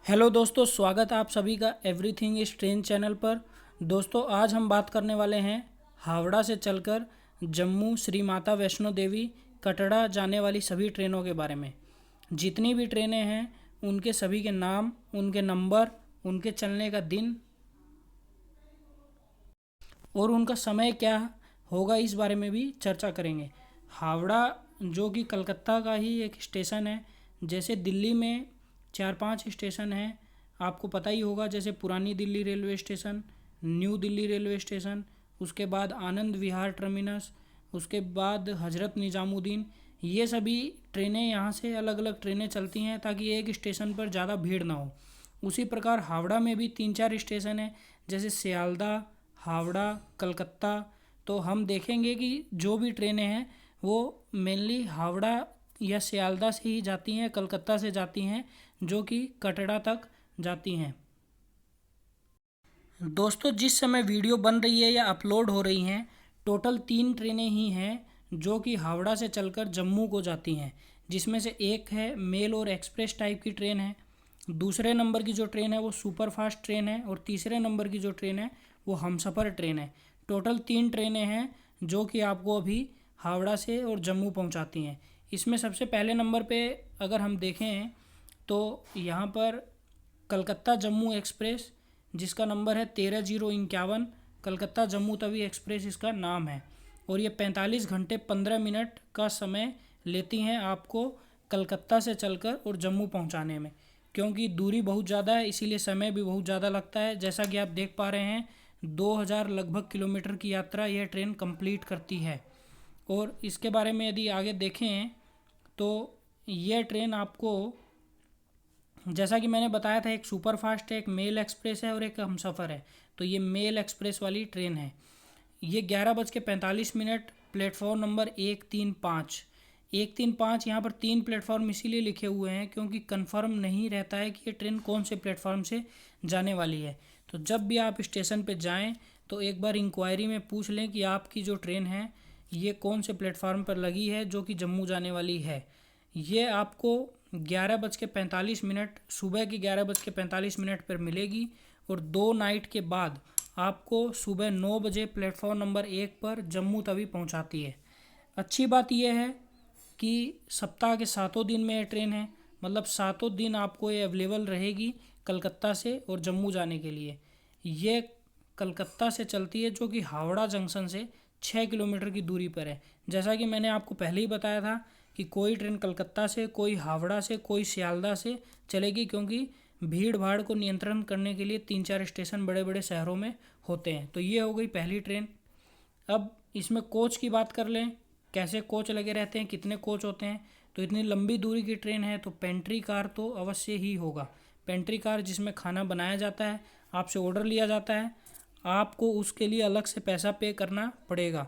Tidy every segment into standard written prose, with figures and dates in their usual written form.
Hello दोस्तों, स्वागत है आप सभी का एवरीथिंग इज ट्रेन चैनल पर। दोस्तों, आज हम बात करने वाले हैं हावड़ा से चलकर जम्मू श्री माता वैष्णो देवी कटरा जाने वाली सभी ट्रेनों के बारे में। जितनी भी ट्रेनें हैं उनके सभी के नाम, उनके नंबर, उनके चलने का दिन और उनका समय क्या होगा, इस बारे में भी चर्चा करेंगे। हावड़ा जो कि कलकत्ता का ही एक स्टेशन है। जैसे दिल्ली में 4-5 स्टेशन हैं, आपको पता ही होगा, जैसे पुरानी Delhi railway station, new Delhi railway station, उसके बाद आनंद विहार टर्मिनस, उसके बाद हज़रत निज़ामुद्दीन। ये सभी ट्रेनें यहाँ से अलग अलग ट्रेनें चलती हैं ताकि एक स्टेशन पर ज़्यादा भीड़ ना हो। उसी प्रकार हावड़ा में भी 3-4 स्टेशन हैं, जैसे सियालदह, हावड़ा, कलकत्ता। तो हम देखेंगे कि जो भी ट्रेनें हैं वो मेनली हावड़ा या सियालदह से ही जाती हैं, कलकत्ता से जाती हैं, जो कि कटरा तक जाती हैं। दोस्तों, जिस समय वीडियो बन रही है या अपलोड हो रही हैं, टोटल 3 ट्रेनें ही हैं जो कि हावड़ा से चलकर जम्मू को जाती हैं, जिसमें से एक है मेल और एक्सप्रेस टाइप की ट्रेन है। दूसरे नंबर की जो ट्रेन है वो सुपर फास्ट ट्रेन है और तीसरे नंबर की जो ट्रेन है वो हमसफ़र ट्रेन है। टोटल 3 ट्रेनें हैं जो कि आपको अभी हावड़ा से और जम्मू पहुंचाती हैं। इसमें सबसे पहले नंबर पे अगर हम देखें तो यहाँ पर कलकत्ता जम्मू एक्सप्रेस, जिसका नंबर है 13,051, कलकत्ता जम्मू तवी एक्सप्रेस इसका नाम है। और ये 45 घंटे 15 मिनट का समय लेती हैं आपको कलकत्ता से चलकर और जम्मू पहुंचाने में। क्योंकि दूरी बहुत ज़्यादा है इसीलिए समय भी बहुत ज़्यादा लगता है। जैसा कि आप देख पा रहे हैं, 2000 लगभग किलोमीटर की यात्रा यह ट्रेन कंप्लीट करती है। और इसके बारे में यदि आगे देखें तो यह ट्रेन आपको, जैसा कि मैंने बताया था, एक सुपर फास्ट है, एक मेल एक्सप्रेस है और एक हमसफ़र है। तो ये मेल एक्सप्रेस वाली ट्रेन है। ये 11:45 प्लेटफॉर्म नंबर 135, 135, यहाँ पर 3 प्लेटफॉर्म इसीलिए लिखे हुए हैं क्योंकि कंफर्म नहीं रहता है कि ये ट्रेन कौन से प्लेटफॉर्म से जाने वाली है। तो जब भी आप स्टेशन पे जाएं तो एक बार इंक्वायरी में पूछ लें कि आपकी जो ट्रेन है ये कौन से प्लेटफॉर्म पर लगी है जो कि जम्मू जाने वाली है। ये आपको 11:45, सुबह की 11:45 पर मिलेगी और 2 नाइट के बाद आपको सुबह 9 बजे प्लेटफॉर्म नंबर 1 पर जम्मू तवी पहुंचाती है। अच्छी बात यह है कि सप्ताह के 7 दिन में ये ट्रेन है, मतलब 7 दिन आपको ये अवेलेबल रहेगी कलकत्ता से और जम्मू जाने के लिए। ये कलकत्ता से चलती है जो कि हावड़ा जंक्शन से 6 किलोमीटर की दूरी पर है। जैसा कि मैंने आपको पहले ही बताया था कि कोई ट्रेन कलकत्ता से, कोई हावड़ा से, कोई सियालदह से चलेगी, क्योंकि भीड़ भाड़ को नियंत्रण करने के लिए 3-4 स्टेशन बड़े बड़े शहरों में होते हैं। तो ये हो गई पहली ट्रेन। अब इसमें कोच की बात कर लें, कैसे कोच लगे रहते हैं, कितने कोच होते हैं। तो इतनी लंबी दूरी की ट्रेन है तो पेंट्री कार तो अवश्य ही होगा। पेंट्री कार जिसमें खाना बनाया जाता है, आपसे ऑर्डर लिया जाता है, आपको उसके लिए अलग से पैसा पे करना पड़ेगा।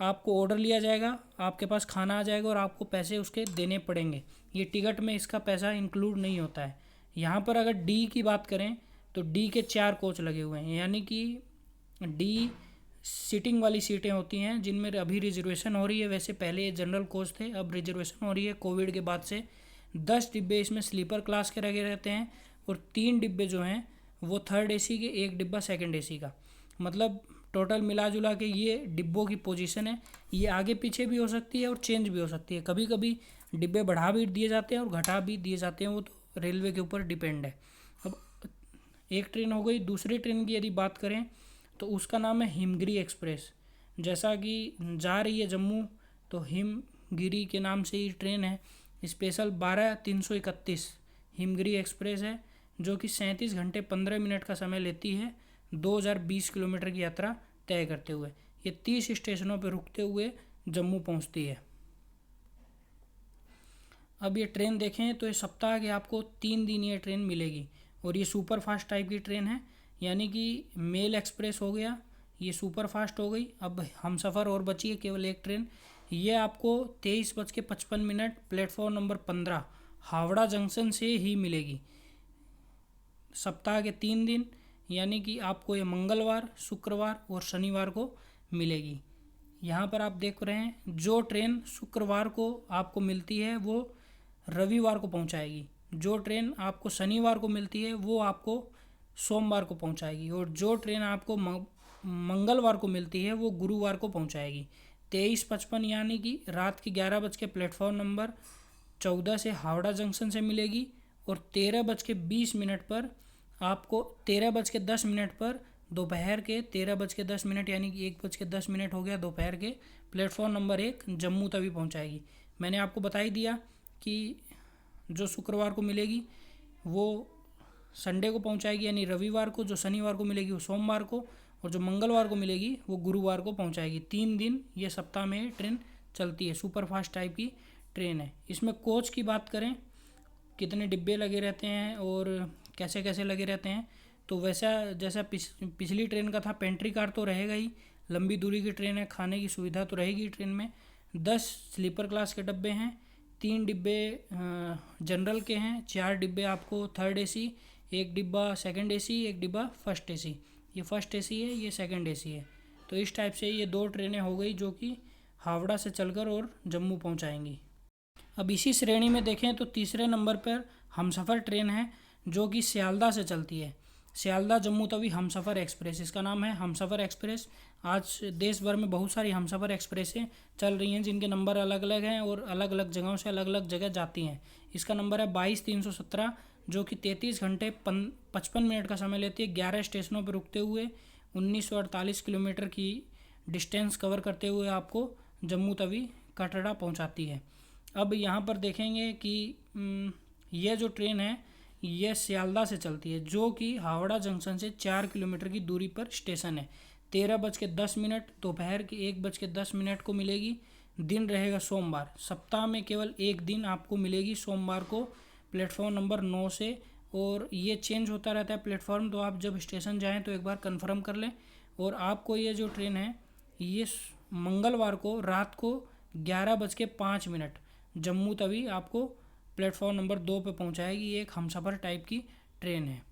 आपको ऑर्डर लिया जाएगा, आपके पास खाना आ जाएगा और आपको पैसे उसके देने पड़ेंगे। ये टिकट में इसका पैसा इंक्लूड नहीं होता है। यहाँ पर अगर डी की बात करें तो डी के 4 कोच लगे हुए हैं, यानी कि डी सीटिंग वाली सीटें होती हैं जिनमें अभी रिजर्वेशन हो रही है। वैसे पहले ये जनरल कोच थे, अब रिजर्वेशन हो रही है कोविड के बाद से। 10 डिब्बे इसमें स्लीपर क्लास के लगे रहते हैं और 3 डिब्बे जो हैं वो थर्ड एसी के, 1 डिब्बा सेकंड एसी का। मतलब टोटल मिला जुला के ये डिब्बों की पोजीशन है। ये आगे पीछे भी हो सकती है और चेंज भी हो सकती है। कभी कभी डिब्बे बढ़ा भी दिए जाते हैं और घटा भी दिए जाते हैं, वो तो रेलवे के ऊपर डिपेंड है। अब एक ट्रेन हो गई। दूसरी ट्रेन की यदि बात करें तो उसका नाम है हिमगिरी एक्सप्रेस। जैसा कि जा रही है जम्मू, तो हिमगिरी के नाम से ही ट्रेन है। स्पेशल 12-331 हिमगिरी एक्सप्रेस है जो कि 37 घंटे 15 मिनट का समय लेती है 2020 किलोमीटर की यात्रा तय करते हुए। ये 30 स्टेशनों पर रुकते हुए जम्मू पहुंचती है। अब ये ट्रेन देखें तो ये सप्ताह के आपको 3 दिन ये ट्रेन मिलेगी और ये सुपर फास्ट टाइप की ट्रेन है। यानी कि मेल एक्सप्रेस हो गया, ये सुपर फास्ट हो गई। अब हमसफ़र और बची है केवल एक ट्रेन। ये आपको 23:55 प्लेटफॉर्म नंबर 15 हावड़ा जंक्शन से ही मिलेगी। सप्ताह के 3 दिन, यानी कि आपको ये मंगलवार, शुक्रवार और शनिवार को मिलेगी। यहाँ पर आप देख रहे हैं जो ट्रेन शुक्रवार को आपको मिलती है वो रविवार को पहुँचाएगी। जो ट्रेन आपको शनिवार को मिलती है वो आपको सोमवार को पहुंचाएगी, और जो ट्रेन आपको मंगलवार को मिलती है वो गुरुवार को पहुंचाएगी। 23:55 यानी कि रात के 11 बज के प्लेटफॉर्म नंबर 14 से हावड़ा जंक्शन से मिलेगी, और 13:20 पर आपको 13:10 पर दोपहर के 13:10 यानी कि 1:10 हो गया दोपहर के, प्लेटफॉर्म नंबर 1 जम्मू तवी पहुंचाएगी। मैंने आपको बता ही दिया कि जो शुक्रवार को मिलेगी वो संडे को पहुंचाएगी, यानी रविवार को। जो शनिवार को मिलेगी वो सोमवार को, और जो मंगलवार को मिलेगी वो गुरुवार को पहुंचाएगी। 3 दिन ये सप्ताह में ट्रेन चलती है, सुपर फास्ट टाइप की ट्रेन है। इसमें कोच की बात करें, कितने डिब्बे लगे रहते हैं और कैसे कैसे लगे रहते हैं, तो वैसा जैसा पिछली ट्रेन का था, पेंट्री कार तो रहेगा ही, लंबी दूरी की ट्रेन है, खाने की सुविधा तो रहेगी ट्रेन में। 10 स्लीपर क्लास के डब्बे हैं, 3 डिब्बे जनरल के हैं, 4 डिब्बे आपको थर्ड एसी, 1 डिब्बा सेकंड एसी, 1 डिब्बा फर्स्ट एसी। ये फर्स्ट एसी है, ये सेकंड एसी है। तो इस टाइप से ये 2 ट्रेनें हो गई जो कि हावड़ा से चलकर और जम्मू पहुंचाएंगी। अब इसी श्रेणी में देखें तो तीसरे नंबर पर हमसफ़र ट्रेन है जो कि सियालदह से चलती है। सियालदह जम्मू तवी हमसफ़र एक्सप्रेस, इसका नाम है हमसफ़र एक्सप्रेस। आज देश भर में बहुत सारी हमसफ़र एक्सप्रेसें चल रही हैं जिनके नंबर अलग अलग हैं और अलग अलग जगहों से अलग अलग जगह जाती हैं। इसका नंबर है 22-317, जो कि 33 घंटे 55 मिनट का समय लेती है, 11 स्टेशनों पर रुकते हुए 1948 किलोमीटर की डिस्टेंस कवर करते हुए आपको जम्मू तवी कटरा पहुंचाती है। अब यहाँ पर देखेंगे कि यह जो ट्रेन है यह सियालदह से चलती है, जो कि हावड़ा जंक्शन से 4 किलोमीटर की दूरी पर स्टेशन है। 13:10 दोपहर के 1:10 को मिलेगी। दिन रहेगा सोमवार। सप्ताह में केवल एक दिन आपको मिलेगी, सोमवार को, प्लेटफॉर्म नंबर 9 से। और ये चेंज होता रहता है प्लेटफॉर्म, तो आप जब स्टेशन जाएं तो एक बार कंफर्म कर लें। और आपको ये जो ट्रेन है ये मंगलवार को रात को 11:05 जम्मू तवी आपको प्लेटफॉर्म नंबर 2 पे पहुंचाएगी। ये एक हमसफ़र टाइप की ट्रेन है।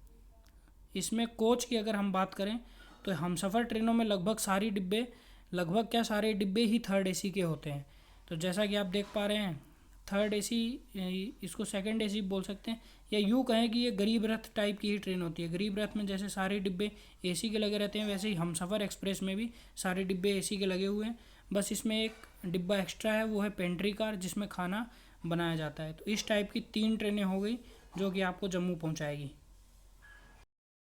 इसमें कोच की अगर हम बात करें तो हमसफ़र ट्रेनों में लगभग सारे डिब्बे ही थर्ड एसी के होते हैं। तो जैसा कि आप देख पा रहे हैं, थर्ड एसी, इसको सेकंड एसी बोल सकते हैं, या यूँ कहें कि ये गरीब रथ टाइप की ही ट्रेन होती है। गरीब रथ में जैसे सारे डिब्बे एसी के लगे रहते हैं, वैसे ही हमसफ़र एक्सप्रेस में भी सारे डिब्बे एसी के लगे हुए हैं। बस इसमें एक डिब्बा एक्स्ट्रा है, वो है पेंट्री कार, जिसमें खाना बनाया जाता है। तो इस टाइप की 3 ट्रेनें हो गई जो कि आपको जम्मू पहुंचाएगी।